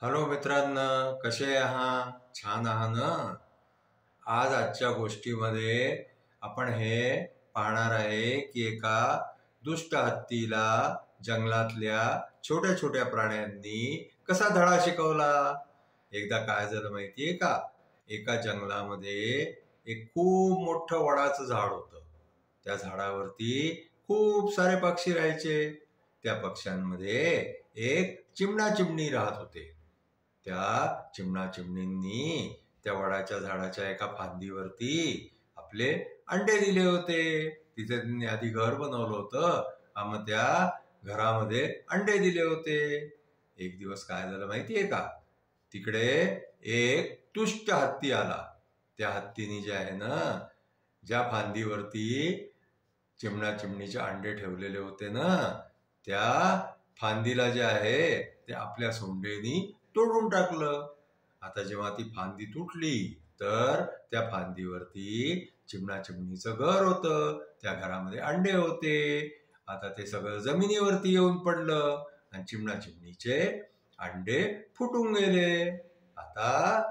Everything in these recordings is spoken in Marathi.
हॅलो मित्रांनो, कसे आहात? छान आहात ना? आजच्या गोष्टीमध्ये आपण हे पाहणार आहे की एका दुष्ट हत्तीला जंगलातल्या छोट्या छोट्या प्राण्यांनी कसा धडा शिकवला. एकदा काय झालं माहितीये का? एका जंगलामध्ये एक खूप मोठं वडाचं झाड होतं. त्या झाडावरती खूप सारे पक्षी राहायचे. त्या पक्ष्यांमध्ये एक चिमणा चिमणी राहत होते. त्या चिमणा चिमणींनी त्या वडाच्या झाडाच्या एका फांदीवरती आपले अंडे दिले होते. तिथे त्यांनी आधी घर बनवलं होतं. मग त्या घरामध्ये अंडे दिले होते. एक दिवस काय झालं माहितीये का? तिकडे एक दुष्ट हत्ती आला. त्या हत्तीने जे आहे ना, ज्या फांदीवरती चिमणा चिमणीचे अंडे ठेवलेले होते ना, त्या फांदीला जे आहे ते आपल्या सोंडेनी तोडून टाकलं. आता जेव्हा ती फांदी तुटली तर त्या फांदीवरती चिमणा चिमणीचं घर होतं. त्या घरामध्ये अंडे होते. आता ते सगळं जमिनीवरती येऊन पडलं आणि चिमणा चिमणीचे अंडे फुटून गेले. आता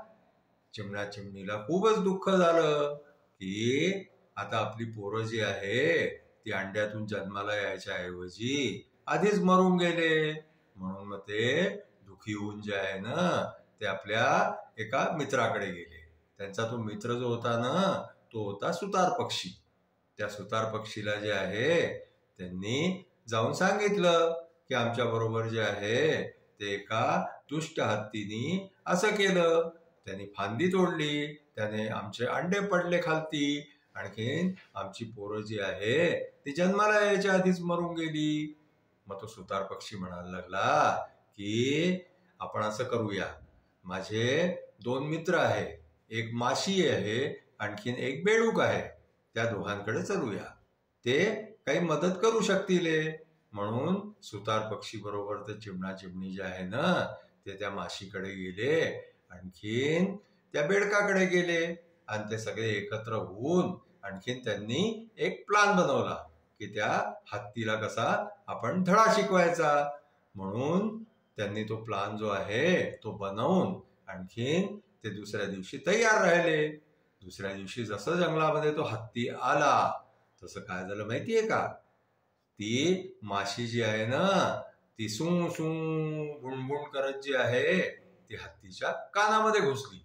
चिमणा चिमणीला खूपच दुःख झालं की आता आपली पोरं जी आहे ती अंड्यातून जन्माला यायच्या ऐवजी आधीच मरून गेले. म्हणून मग ते दुःखी होऊन जे आहे ना, ते आपल्या एका मित्राकडे गेले. त्यांचा तो मित्र जो होता ना, तो होता सुतार पक्षी. त्या सुतार पक्षीला जे आहे त्यांनी जाऊन सांगितलं की आमच्या बरोबर जे आहे ते एका दुष्ट हत्तीने असं केलं. त्यांनी फांदी तोडली, त्याने आमचे अंडे पडले खालती, आणखीन आमची पोरं जी आहे ती जन्माला यायच्या आधीच मरून गेली. मग तो सुतार पक्षी म्हणायला लागला की आपण असं करूया, माझे 2 मित्र आहे, एक माशी आहे, आणखीन एक बेडूक आहे, त्या दोघांकडे चलूया, ते काही मदत करू शकतील. म्हणून सुतार पक्षी बरोबर ते चिमणा चिमणी जे आहे ना, ते त्या माशीकडे गेले, आणखीन त्या बेडकाकडे गेले आणि ते सगळे एकत्र होऊन आणखीन त्यांनी एक प्लान बनवला की त्या हत्तीला कसा आपण धडा शिकवायचा. म्हणून त्यांनी तो प्लान जो आहे तो बनवून आणखीन ते दुसऱ्या दिवशी तयार राहिले. दुसऱ्या दिवशी जसं जंगलामध्ये तो हत्ती आला तसं काय झालं माहितीये का? ती माशी जी आहे ना, ती सू सू बुणबुण करत जी आहे ती हत्तीच्या कानामध्ये घुसली.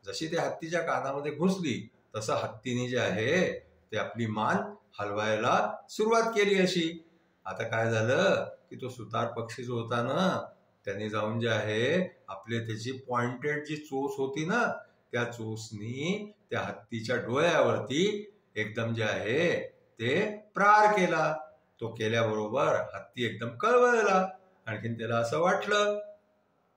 जशी ती हत्तीच्या कानामध्ये घुसली तसं हत्तीने जे आहे ते आपली मान हलवायला सुरुवात केली अशी. आता काय झालं की तो सुतार पक्षी जो होता ना, त्याने जाऊन जे आहे आपले त्याची पॉइंटेड जी चोच होती ना, त्या चोचनी त्या हत्तीच्या डोळ्यावरती एकदम जे आहे ते प्रहार केला. तो केल्याबरोबर हत्ती एकदम कळवळला. आणखीन त्याला असं वाटलं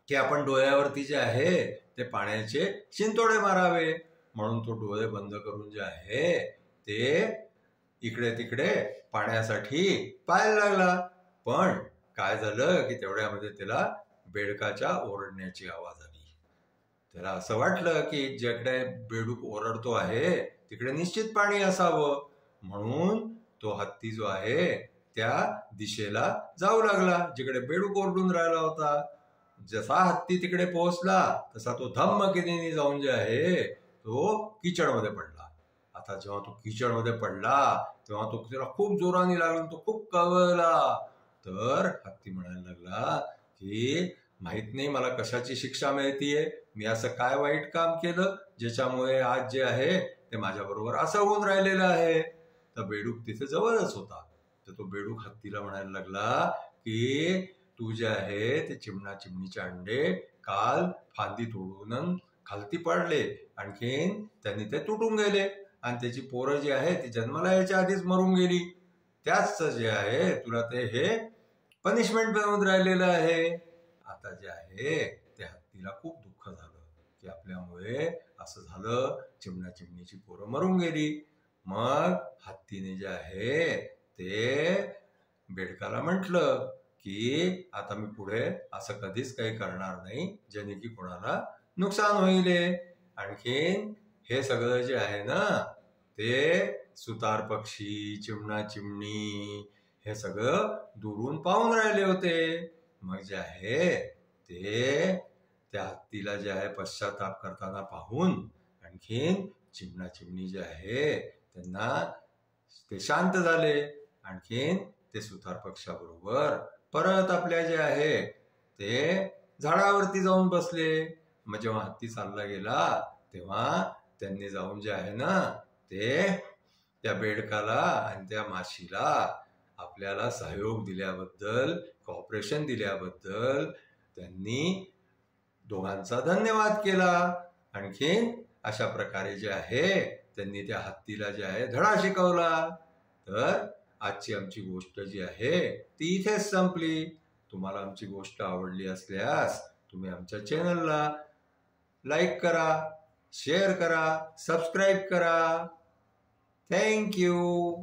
की आपण डोळ्यावरती जे आहे ते पाण्याचे शिंतोडे मारावे. म्हणून तो डोळे बंद करून जे आहे ते इकडे तिकडे पाण्यासाठी पाहायला लागला. पण काय झालं की तेवढ्यामध्ये त्याला बेडकाच्या ओरडण्याची आवाज आली. त्याला असं वाटलं की जिकडे बेडूक ओरडतो आहे तिकडे निश्चित पाणी असावं. म्हणून तो हत्ती जो आहे त्या दिशेला जाऊ लागला जिकडे बेडूक ओरडून राहिला होता. जसा हत्ती तिकडे पोहोचला तसा तो धम्मकिनीने जाऊन जे आहे तो किचडमध्ये पडला. आता जेव्हा तो किचडमध्ये पडला तेव्हा तो त्याला खूप जोराने लागला, तो खूप कळवळला. तर हत्ती म्हणायला लागला की माहित नाही मला कशाची शिक्षा मिळतीये, मी असं काय वाईट काम केलं ज्याच्यामुळे आज जे आहे ते माझ्या बरोबर असं होऊन राहिलेलं आहे. तर बेडूक तिथे जवळच होता. तर तो बेडूक हत्तीला म्हणायला लागला की तू जे आहे ते चिमणा चिमणीचे अंडे काल फांदी तोडून खालती पडले, आणखीन त्यांनी ते तुटून गेले आणि त्याची पोरं जी आहे ती जन्माला यायच्या आधीच मरून गेली. त्याच जे आहे तुला ते हे पनिशमेंट बनवून राहिलेलं आहे. आता जे आहे ते हत्तीला खूप दुःख झालं की आपल्यामुळे असं झालं, चिमणा चिमणीची पोरं मरून गेली. मग हत्तीने जे आहे ते बेडकाला म्हटलं की आता मी पुढे असं कधीच काही करणार नाही ज्याने की कोणाला नुकसान होईल. आणखीन हे सगळं जे आहे ना ते सुतार पक्षी, चिमणा चिमणी हे सगळं दुरून पाहून राहिले होते. मग जे आहे ते त्या हत्तीला जे आहे पश्चाताप करताना पाहून आणखीन चिमणा चिमणी जे आहे त्यांना ते शांत झाले. आणखीन ते सुतार पक्षाबरोबर परत आपल्या जे आहे ते झाडावरती जाऊन बसले. मग जेव्हा हत्ती चालला गेला तेव्हा त्यांनी जाऊन जे आहे ना ते त्या बेडकाला आणि त्या माशीला आपल्याला सहयोग दिल्याबद्दल, कॉपरेशन दिल्याबद्दल त्यांनी दोघांचा धन्यवाद केला. आणखीन अशा प्रकारे जे आहे त्यांनी त्या हत्तीला जे आहे धडा शिकवला. तर आजची आमची गोष्ट जी आहे ती इथेच संपली. तुम्हाला आमची गोष्ट आवडली असल्यास तुम्ही आमच्या चॅनलला लाईक करा, शेअर करा, सबस्क्राईब करा. Thank you.